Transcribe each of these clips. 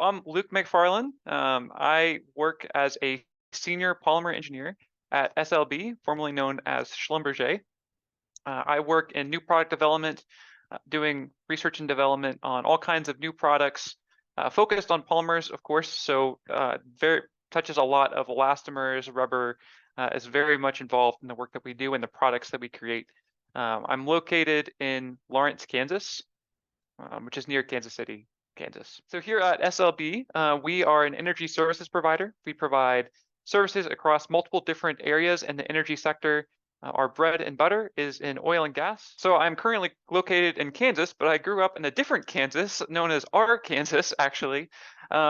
I'm Luke Macfarlan. I work as a senior polymer engineer at SLB, formerly known as Schlumberger. I work in new product development, doing research and development on all kinds of new products, focused on polymers, of course. So very touches a lot of elastomers, rubber, is very much involved in the work that we do and the products that we create. I'm located in Lawrence, Kansas, which is near Kansas City, Kansas. So here at SLB, we are an energy services provider. We provide services across multiple different areas in the energy sector. Our bread and butter is in oil and gas. So I'm currently located in Kansas, but I grew up in a different Kansas, known as Arkansas, actually.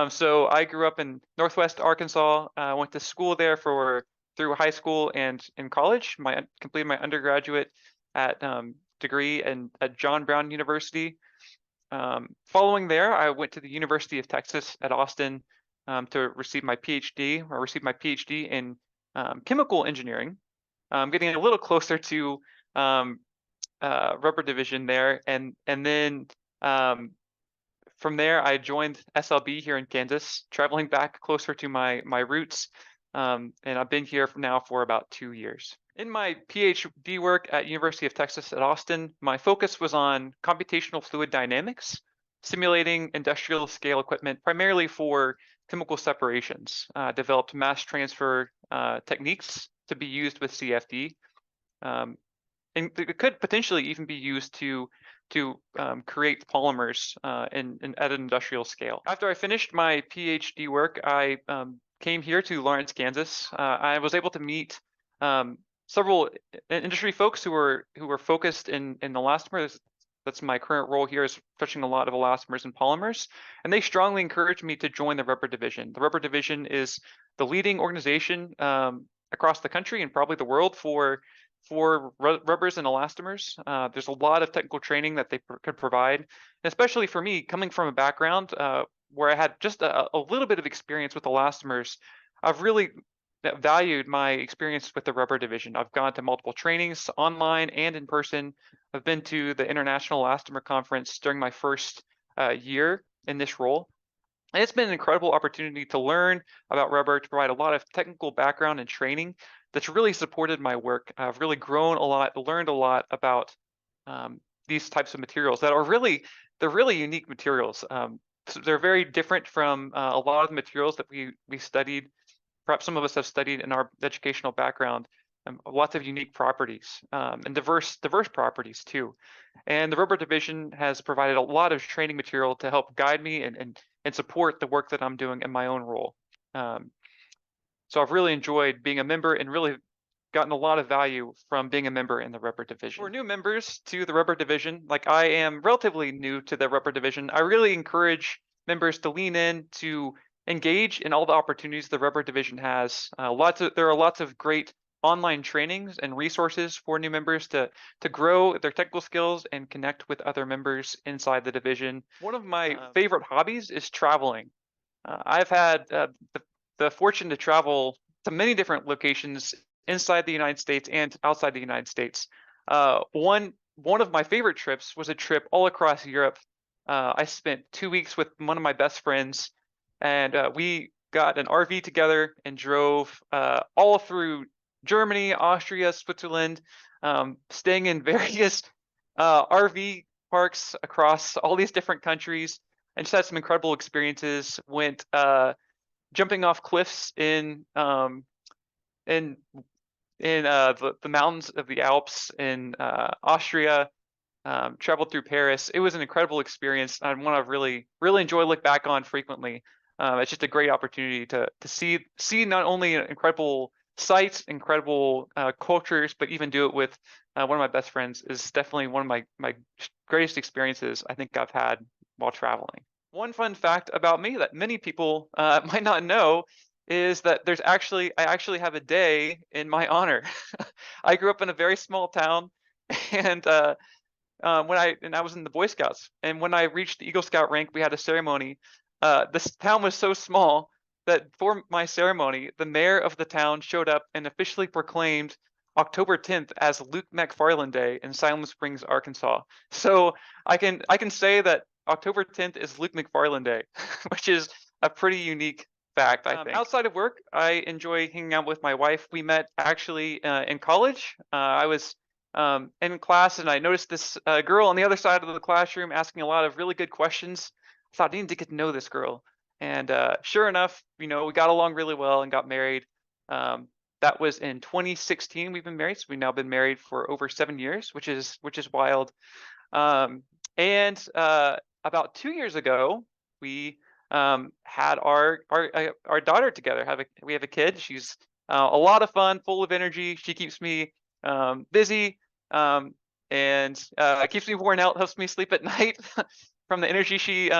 So I grew up in Northwest Arkansas. Went to school there through high school and in college. Completed my undergraduate at degree at John Brown University. Following there, I went to the University of Texas at Austin to receive my PhD in chemical engineering. Getting a little closer to rubber division there, and then from there I joined SLB here in Kansas, traveling back closer to my roots, and I've been here now for about 2 years. In my PhD work at University of Texas at Austin, my focus was on computational fluid dynamics, simulating industrial scale equipment primarily for chemical separations, developed mass transfer techniques to be used with CFD. And it could potentially even be used to create polymers at an industrial scale. After I finished my PhD work, I came here to Lawrence, Kansas. I was able to meet several industry folks who were focused in elastomers. That's my current role here, is touching a lot of elastomers and polymers, and they strongly encouraged me to join the rubber division. The rubber division is the leading organization across the country and probably the world for rubbers and elastomers. There's a lot of technical training that they could provide, especially for me, coming from a background where I had just a little bit of experience with elastomers. I've really valued my experience with the rubber division. I've gone to multiple trainings online and in person. I've been to the International Elastomer Conference during my first year in this role. And it's been an incredible opportunity to learn about rubber, to provide a lot of technical background and training that's really supported my work. I've really grown a lot, learned a lot about these types of materials that are they're really unique materials. So they're very different from a lot of the materials that we studied. Perhaps some of us have studied in our educational background, lots of unique properties and diverse properties too. And the rubber division has provided a lot of training material to help guide me and support the work that I'm doing in my own role. So I've really enjoyed being a member and really gotten a lot of value from being a member in the rubber division. For new members to the rubber division, like I am relatively new to the rubber division, I really encourage members to lean in, to engage in all the opportunities the rubber division has. There are lots of great online trainings and resources for new members to grow their technical skills and connect with other members inside the division. One of my favorite hobbies is traveling. I've had the fortune to travel to many different locations inside the United States and outside the United States. One of my favorite trips was a trip all across Europe. I spent 2 weeks with one of my best friends, and we got an RV together and drove all through Germany, Austria, Switzerland, staying in various RV parks across all these different countries, and just had some incredible experiences. Went jumping off cliffs in the mountains of the Alps in Austria. Traveled through Paris. It was an incredible experience, and one I've really enjoy look back on frequently. It's just a great opportunity to see not only incredible sights, incredible cultures, but even do it with one of my best friends. Is definitely one of my greatest experiences I think I've had while traveling. One fun fact about me that many people might not know is that I actually have a day in my honor. I grew up in a very small town, and I was in the Boy Scouts, and when I reached the Eagle Scout rank, we had a ceremony. This town was so small that for my ceremony, the mayor of the town showed up and officially proclaimed October 10th as Luke Macfarlan Day in Silent Springs, Arkansas. So I can say that October 10th is Luke Macfarlan Day, which is a pretty unique fact, I think. Outside of work, I enjoy hanging out with my wife. We met actually in college. I was in class and I noticed this girl on the other side of the classroom asking a lot of really good questions. I thought I need to get to know this girl. And sure enough, we got along really well and got married. Um, that was in 2016. We've been married, so we've now been married for over 7 years, which is wild. Um, and about 2 years ago, we had our daughter together. We have a kid. She's a lot of fun, full of energy. She keeps me busy um, and keeps me worn out. Helps me sleep at night from the energy she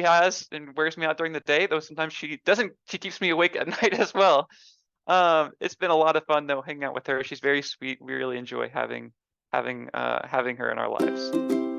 has and wears me out during the day. Though sometimes she doesn't. She keeps me awake at night as well. It's been a lot of fun though hanging out with her. She's very sweet. We really enjoy having her in our lives.